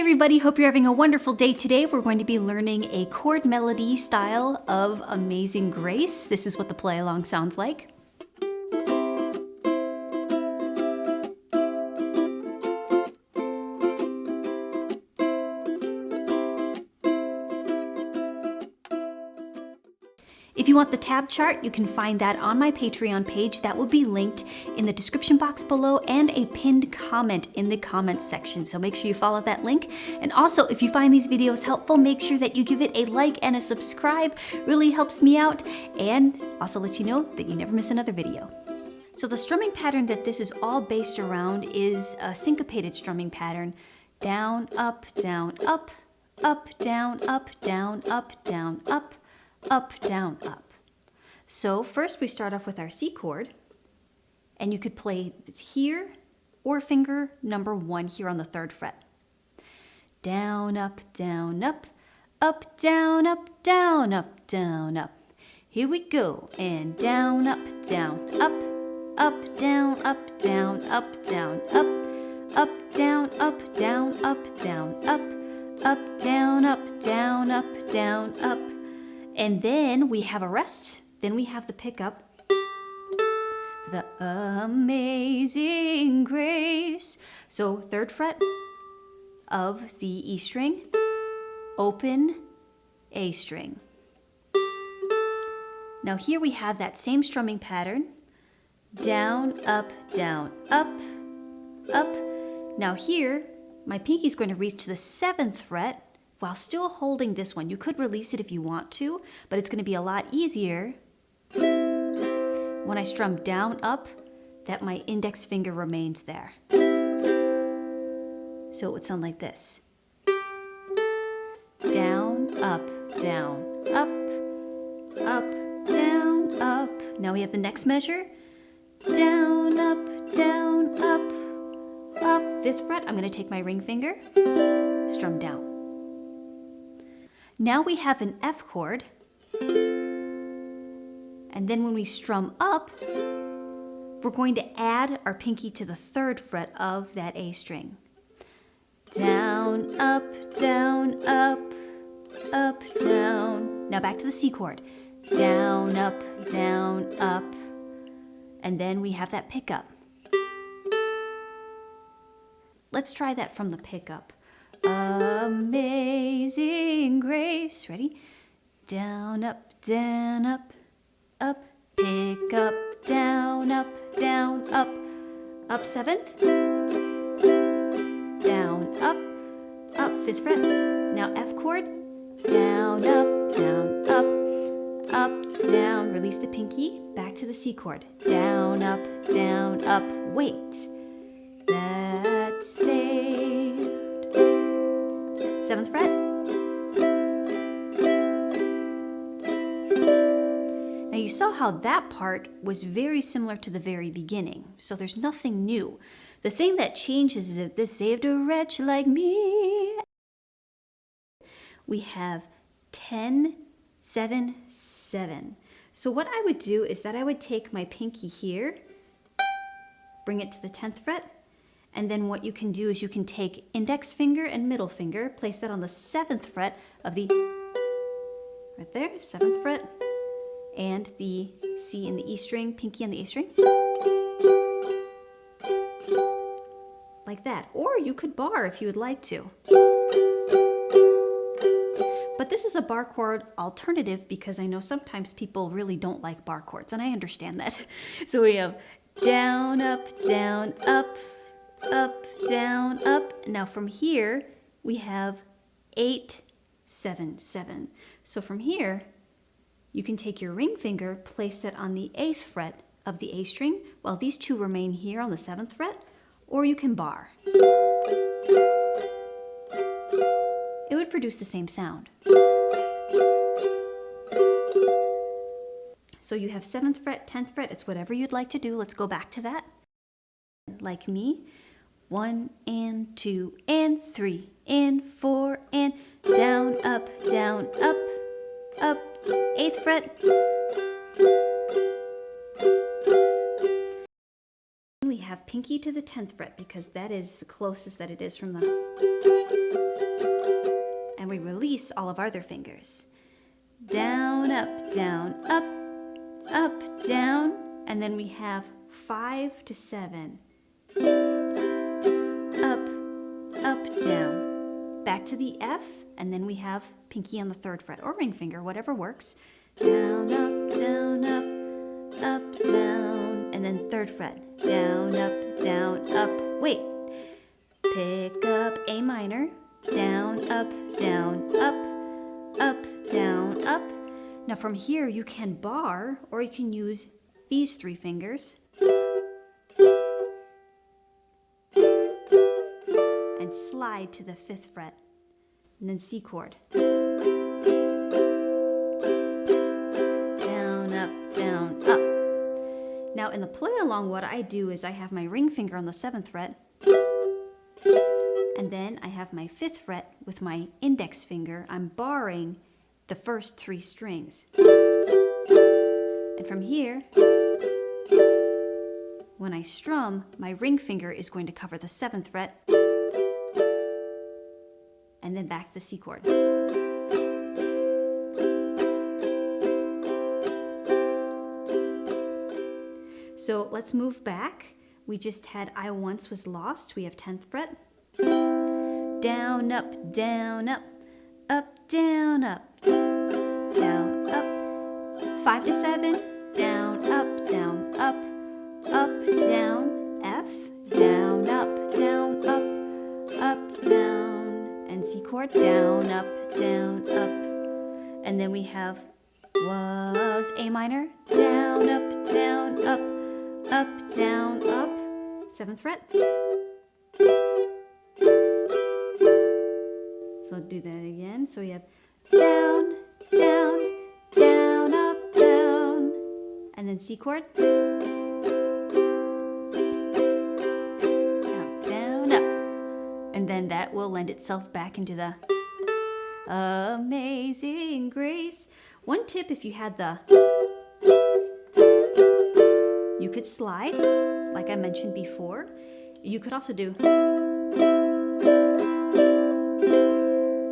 everybody, hope you're having a wonderful day today. We're going to be learning a chord melody style of Amazing Grace. This is what the play along sounds like. If you want the tab chart, you can find that on my Patreon page. That will be linked in the description box below and a pinned comment in the comments section. So make sure you follow that link. And also, if you find these videos helpful, make sure that you give it a like and a subscribe. Really helps me out and also lets you know that you never miss another video. So the strumming pattern that this is all based around is a syncopated strumming pattern. Down, up, down, up, down, up, down, up, down, up. Up, down, up. So first we start off with our C chord, and you could play here or finger number 1 here on the 3rd fret. Down, up, down, up, down, up, down, up, down, up. Here we go, and down, up, down, up, down, up, down, up, down, up, down, up, down, up, down, up, down, up, down, up, down, up. And then we have a rest. Then we have the pickup. The Amazing Grace. So 3rd fret of the E string, open A string. Now here we have that same strumming pattern. Down, up, up. Now here, my pinky's going to reach to the 7th fret while still holding this one. You could release it if you want to, but it's going to be a lot easier when I strum down, up, that my index finger remains there. So it would sound like this. Down, up, down, up, down, up. Now we have the next measure. Down, up, up. 5th fret, I'm going to take my ring finger, strum down. Now we have an F chord, and then when we strum up, we're going to add our pinky to the 3rd fret of that A string. Down, up, down, up, down. Now back to the C chord. Down, up, and then we have that pickup. Let's try that from the pickup. Amazing Grace. Ready? Down, up, pick up, down, up, 7th, down, up, 5th fret. Now F chord, down, up, down, release the pinky, back to the C chord, down, up, wait, that's saved. 7th fret. Now you saw how that part was very similar to the very beginning, so there's nothing new. The thing that changes is that this saved a wretch like me. We have 10, 7, 7. So what I would do is that I would take my pinky here, bring it to the 10th fret, and then what you can do is you can take index finger and middle finger, place that on the 7th fret of the, right there, 7th fret, and the C in the E string, pinky on the A string. Like that. Or you could bar if you would like to. But this is a bar chord alternative because I know sometimes people really don't like bar chords, and I understand that. So we have down, up, up, down, up. Now from here, we have 8, 7, 7. So from here, you can take your ring finger, place that on the 8th fret of the A string, while these two remain here on the 7th fret, or you can bar. It would produce the same sound. So you have 7th fret, 10th fret, it's whatever you'd like to do. Let's go back to that. Like me, 1 and 2 and 3 and 4 and down, up, 8th fret. We have pinky to the 10th fret because that is the closest that it is from the release all of our other fingers. Down, up, down, down. And then we have 5 to 7. Up, down. Back to the F, and then we have pinky on the 3rd fret, or ring finger, whatever works. Down, up, down, down. And then 3rd fret. Down, up. Wait. Pick up A minor. Down, up, down, up. Now from here you can bar, or you can use these 3 fingers and slide to the 5th fret, and then C chord. Down, up. Now in the play along, what I do is I have my ring finger on the 7th fret, and then I have my 5th fret with my index finger. I'm barring the first 3 strings. And from here, when I strum, my ring finger is going to cover the 7th fret, and then back to the C chord. So let's move back. We just had I Once Was Lost. We have 10th fret. Down, up, down, up, down, up, down, up. 5 to 7, down, up, down, up, down, F, down, up, down, and C chord, down, up, up. And then we have was A minor, down, up, down, up, down, up, 7th fret. So do that again. So we have down, down, down, up, down, and then C chord. Down, up. And then that will lend itself back into the Amazing Grace. One tip, if you had the, you could slide, like I mentioned before. You could also do,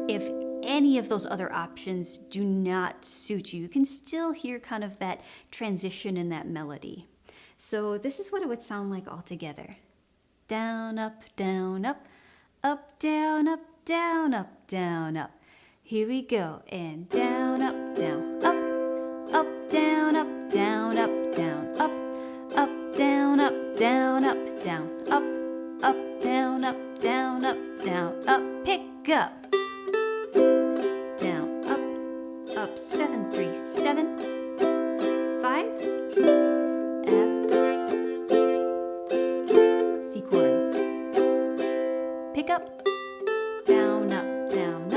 if any of those other options do not suit you, you can still hear kind of that transition in that melody. So this is what it would sound like all together. Down, up, down, up, down, up, down, up, down, up. Here we go. And down, up, down, up, down, up, down, up, down, up, down, up, down, up, down, up, down, up, down, up, down, up. Pick up. Down, up, 7, 3, 7, 5, F, C chord. Pick up, down, up, down,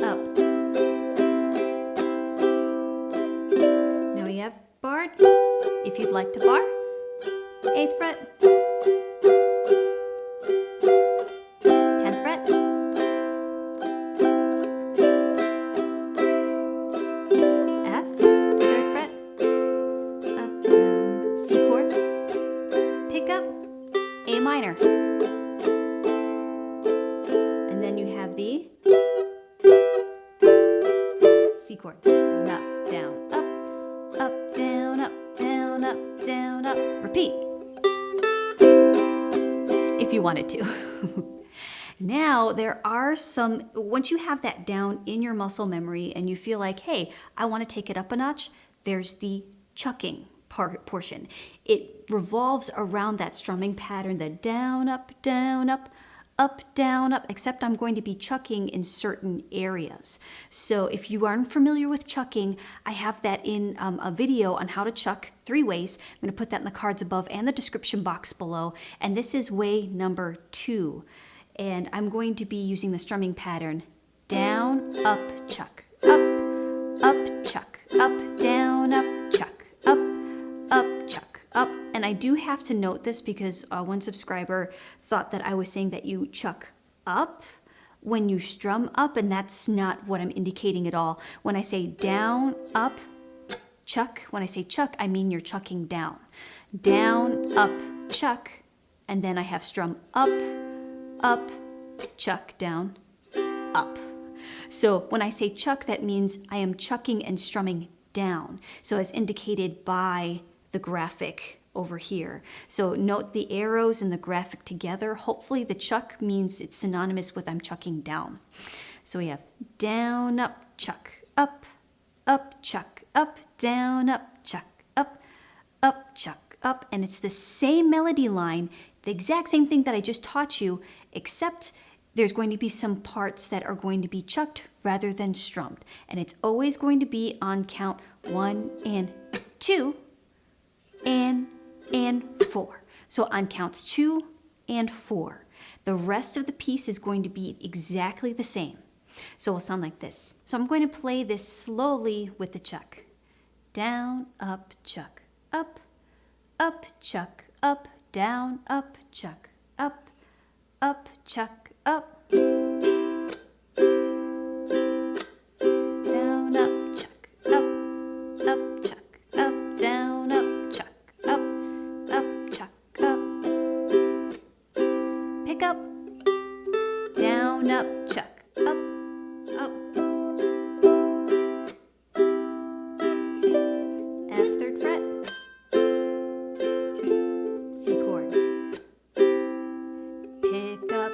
up. Now we have barred. If you'd like to bar, 8th fret, 10th fret, F, 3rd fret, up, down, C chord, pick up, A minor, and then you have the C chord, up, down, up, down, up, down, up, down, up. Repeat if you wanted to. Now there are some, once you have that down in your muscle memory and you feel like, hey, I want to take it up a notch, there's the chucking portion. It revolves around that strumming pattern, the down, up, down, up, down, up, except I'm going to be chucking in certain areas. So if you aren't familiar with chucking, I have that in a video on how to chuck 3 ways. I'm going to put that in the cards above and the description box below. And this is way number 2. And I'm going to be using the strumming pattern down, up, chuck, up, chuck, up, down, up, chuck, up, chuck, up. And I do have to note this because one subscriber thought that I was saying that you chuck up when you strum up, and that's not what I'm indicating at all. When I say down, up, chuck, when I say chuck, I mean you're chucking down. Down, up, chuck, and then I have strum up, chuck, down, up. So when I say chuck, that means I am chucking and strumming down. So as indicated by the graphic over here. So note the arrows and the graphic together. Hopefully the chuck means it's synonymous with I'm chucking down. So we have down, up, chuck, up, chuck, up, down, up, chuck, up, chuck, up. And it's the same melody line, the exact same thing that I just taught you, except there's going to be some parts that are going to be chucked rather than strummed. And it's always going to be on count 1 and 2 and 4. So on counts 2 and 4, the rest of the piece is going to be exactly the same. So it'll sound like this. So I'm going to play this slowly with the chuck. Down, up, chuck, up, chuck, up, down, up, chuck, up, chuck, up. Down, up, chuck, up, chuck, up, down, up, chuck, up, chuck, up. Pick up, down, up, chuck, up. F 3rd fret, C chord. Pick up.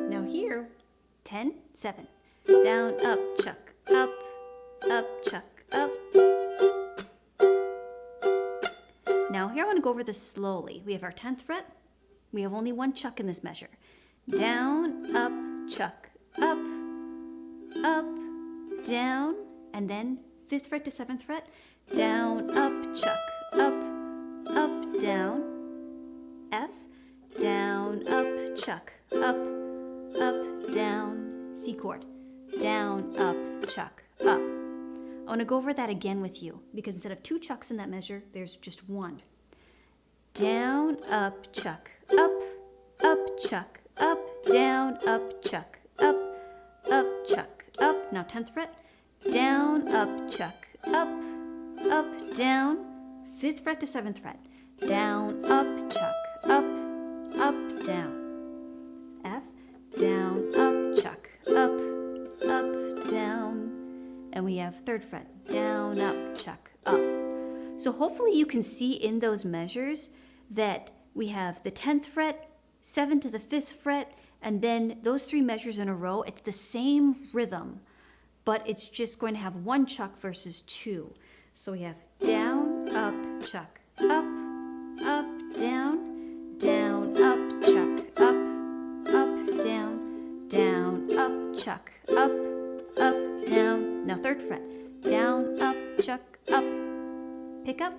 Now here, 10, 7. Down, up, chuck, up, chuck, up. Now here I want to go over this slowly. We have our 10th fret. We have only one chuck in this measure. Down, up, chuck, up, down, and then 5th fret to 7th fret. Down, up, chuck, up, down. F, down, up, chuck, up, down. C chord. Down, up, chuck, up. I want to go over that again with you because instead of 2 chucks in that measure, there's just 1. Down, up, chuck, up, chuck, up, down, up, chuck, up, chuck, up. Now 10th fret. Down, up, chuck, up, down. 5th fret to 7th fret. Down, up, chuck, up, down. F, down, up, chuck, up, down. And we have 3rd fret. Down, up, chuck, up. So hopefully you can see in those measures that we have the 10th fret, 7 to the 5th fret, and then those 3 measures in a row. It's the same rhythm, but it's just going to have 1 chuck versus 2. So we have down, up, chuck, up, down, up, chuck, up, down, up, chuck, up, down. Now 3rd fret. Down, up, chuck, up. Pick up.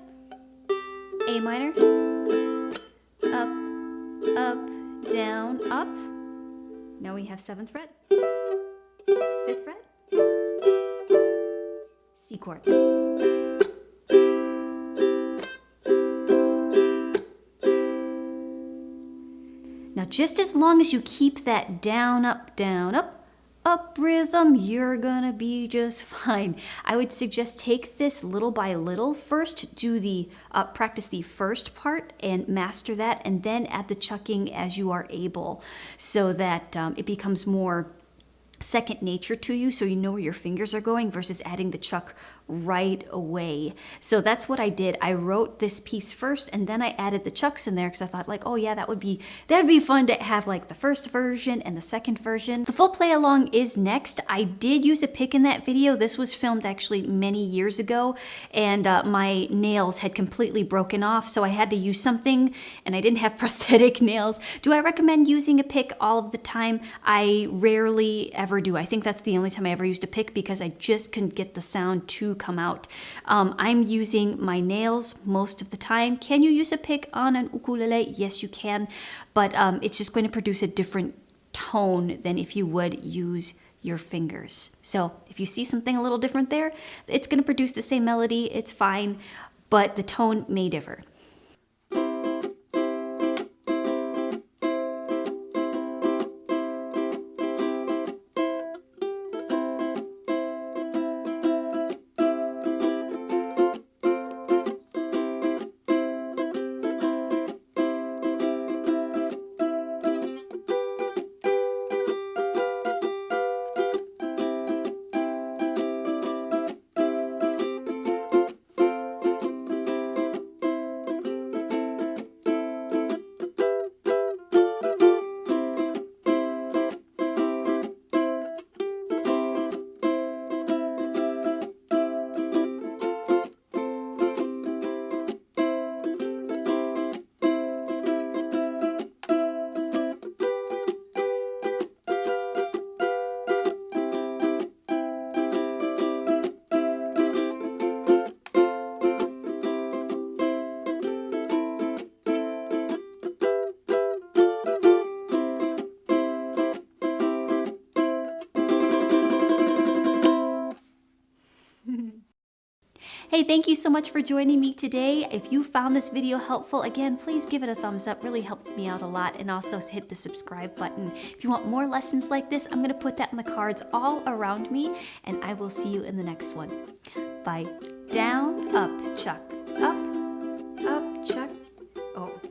A minor. Up, down, up. Now we have 7th fret. 5th fret. C chord. Now just as long as you keep that down, up, rhythm, you're gonna be just fine. I would suggest take this little by little. First do the practice the first part and master that, and then add the chucking as you are able, so that it becomes more second nature to you, so you know where your fingers are going versus adding the chuck right away. So that's what I did. I wrote this piece first and then I added the chucks in there because I thought like, oh yeah, that'd be fun to have like the first version and the second version. The full play along is next. I did use a pick in that video. This was filmed actually many years ago, and my nails had completely broken off, so I had to use something, and I didn't have prosthetic nails. Do I recommend using a pick all of the time? I rarely ever do. I think that's the only time I ever used a pick because I just couldn't get the sound to come out. I'm using my nails most of the time. Can you use a pick on an ukulele? Yes, you can, but it's just going to produce a different tone than if you would use your fingers. So if you see something a little different there, it's going to produce the same melody. It's fine, but the tone may differ. Hey, thank you so much for joining me today. If you found this video helpful, again, please give it a thumbs up. Really helps me out a lot. And also hit the subscribe button. If you want more lessons like this, I'm going to put that in the cards all around me. And I will see you in the next one. Bye. Down, up, chuck, up, chuck. Oh.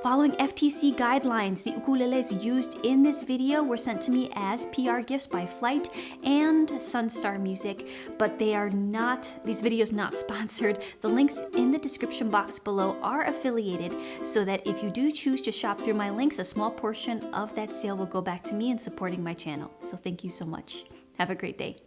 Following FTC guidelines, the ukuleles used in this video were sent to me as PR gifts by Flight and Sunstar Music, but they are not, these videos not sponsored. The links in the description box below are affiliated, so that if you do choose to shop through my links, a small portion of that sale will go back to me in supporting my channel. So thank you so much. Have a great day.